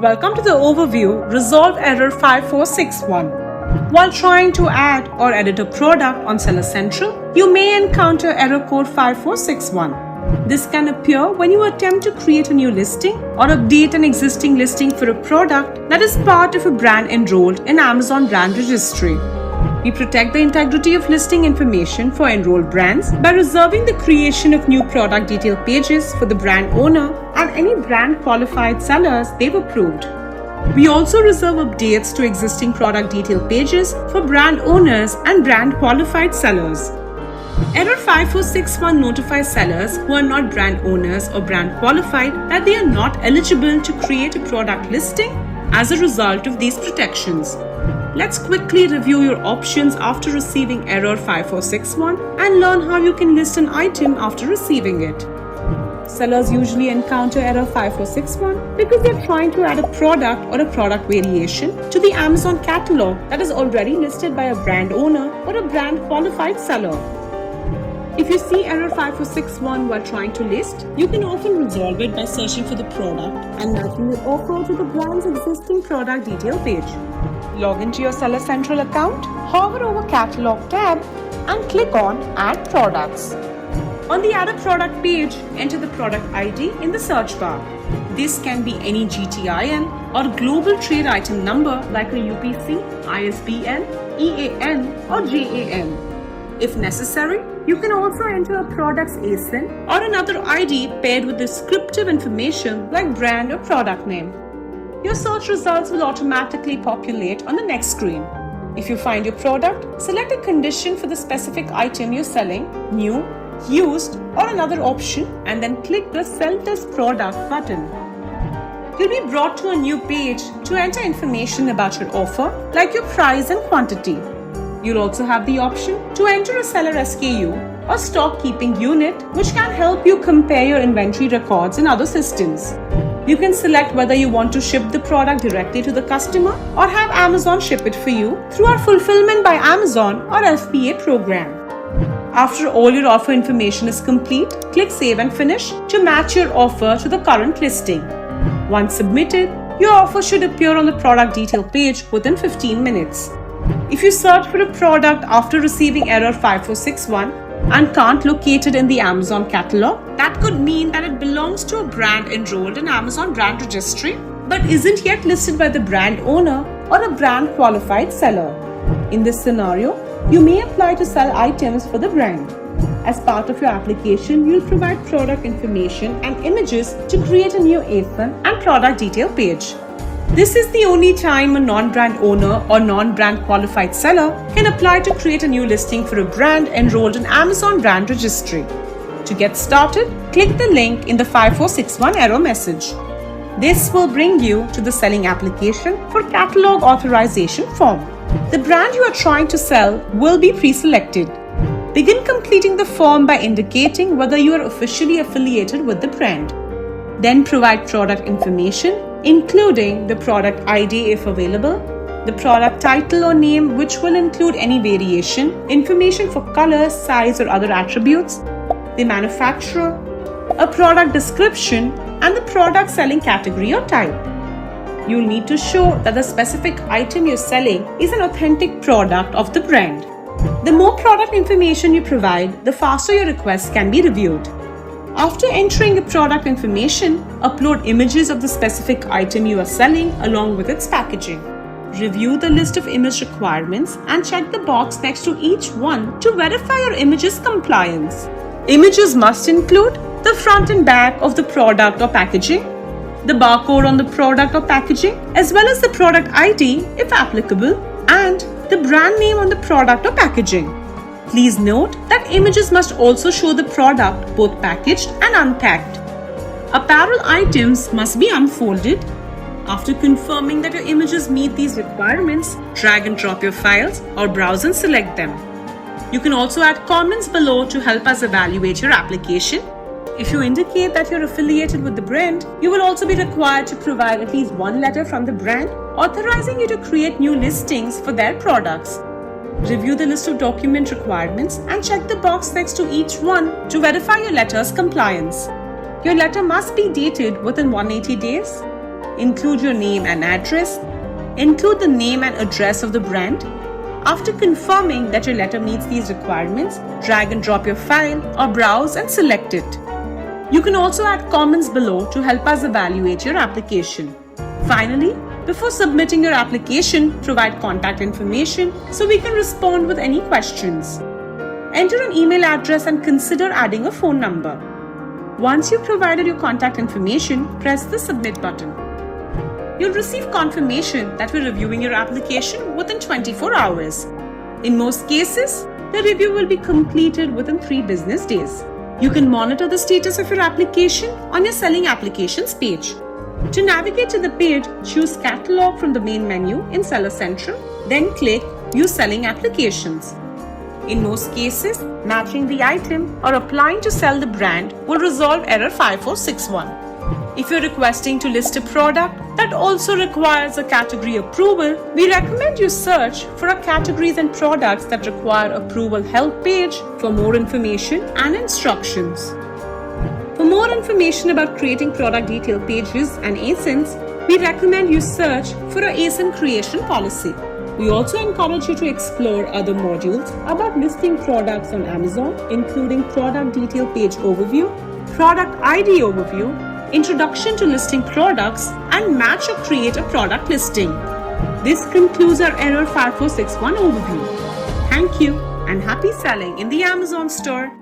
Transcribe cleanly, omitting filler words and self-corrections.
Welcome to the overview Resolve Error 5461. While trying to add or edit a product on Seller Central, you may encounter error code 5461. This can appear when you attempt to create a new listing or update an existing listing for a product that is part of a brand enrolled in Amazon Brand Registry. We protect the integrity of listing information for enrolled brands by reserving the creation of new product detail pages for the brand owner and any brand qualified sellers they've approved. We also reserve updates to existing product detail pages for brand owners and brand qualified sellers. Error 5461 notifies sellers who are not brand owners or brand qualified that they are not eligible to create a product listing as a result of these protections. Let's quickly review your options after receiving error 5461 and learn how you can list an item after receiving it. Sellers usually encounter error 5461 because they're trying to add a product or a product variation to the Amazon catalog that is already listed by a brand owner or a brand qualified seller. If you see error 5461 while trying to list, you can often resolve it by searching for the product and matching the offer to the brand's existing product detail page. Log into your Seller Central account, hover over Catalog tab and click on Add Products. On the Add a Product page, enter the product ID in the search bar. This can be any GTIN or global trade item number like a UPC, ISBN, EAN or JAN. If necessary, you can also enter a product's ASIN or another ID paired with descriptive information like brand or product name. Your search results will automatically populate on the next screen. If you find your product, select a condition for the specific item you're selling, new, used, or another option, and then click the Sell This Product button. You'll be brought to a new page to enter information about your offer, like your price and quantity. You'll also have the option to enter a seller SKU or stock keeping unit, which can help you compare your inventory records in other systems. You can select whether you want to ship the product directly to the customer or have Amazon ship it for you through our Fulfillment by Amazon or FBA program. After all your offer information is complete, click Save and Finish to match your offer to the current listing. Once submitted, your offer should appear on the product detail page within 15 minutes. If you search for a product after receiving error 5461 and can't locate it in the Amazon catalog, that could mean that it belongs to a brand enrolled in Amazon Brand Registry but isn't yet listed by the brand owner or a brand qualified seller. In this scenario, you may apply to sell items for the brand. As part of your application, you'll provide product information and images to create a new ASIN and product detail page. This is the only time a non-brand owner or non-brand qualified seller can apply to create a new listing for a brand enrolled in Amazon Brand Registry. To get started, click the link in the 5461 error message. This will bring you to the selling application for catalog authorization form. The brand you are trying to sell will be pre-selected. Begin completing the form by indicating whether you are officially affiliated with the brand. Then provide product information, including the product ID if available, the product title or name which will include any variation, information for color, size or other attributes, the manufacturer, a product description, and the product selling category or type. You'll need to show that the specific item you're selling is an authentic product of the brand. The more product information you provide, the faster your request can be reviewed. After entering the product information, upload images of the specific item you are selling along with its packaging. Review the list of image requirements and check the box next to each one to verify your image's compliance. Images must include the front and back of the product or packaging, the barcode on the product or packaging, as well as the product ID if applicable, and the brand name on the product or packaging. Please note that images must also show the product both packaged and unpacked. Apparel items must be unfolded. After confirming that your images meet these requirements, drag and drop your files or browse and select them. You can also add comments below to help us evaluate your application. If you indicate that you're affiliated with the brand, you will also be required to provide at least one letter from the brand authorizing you to create new listings for their products. Review the list of document requirements and check the box next to each one to verify your letter's compliance. Your letter must be dated within 180 days. include your name and address, include the name and address of the brand. After confirming that your letter meets these requirements, drag and drop your file or browse and select it. You can also add comments below to help us evaluate your application. Finally, before submitting your application, provide contact information so we can respond with any questions. Enter an email address and consider adding a phone number. Once you've provided your contact information, press the Submit button. You'll receive confirmation that we're reviewing your application within 24 hours. In most cases, the review will be completed within 3 business days. You can monitor the status of your application on your Selling Applications page. To navigate to the page, choose Catalog from the main menu in Seller Central, then click View Selling Applications. In most cases, matching the item or applying to sell the brand will resolve error 5461. If you're requesting to list a product that also requires a category approval, we recommend you search for a categories and products that require approval help page for more information and instructions. For more information about creating product detail pages and ASINs, we recommend you search for a ASIN creation policy. We also encourage you to explore other modules about listing products on Amazon, including product detail page overview, product ID overview, introduction to listing products, and match or create a product listing. This concludes our error 5461 overview. Thank you and happy selling in the Amazon store.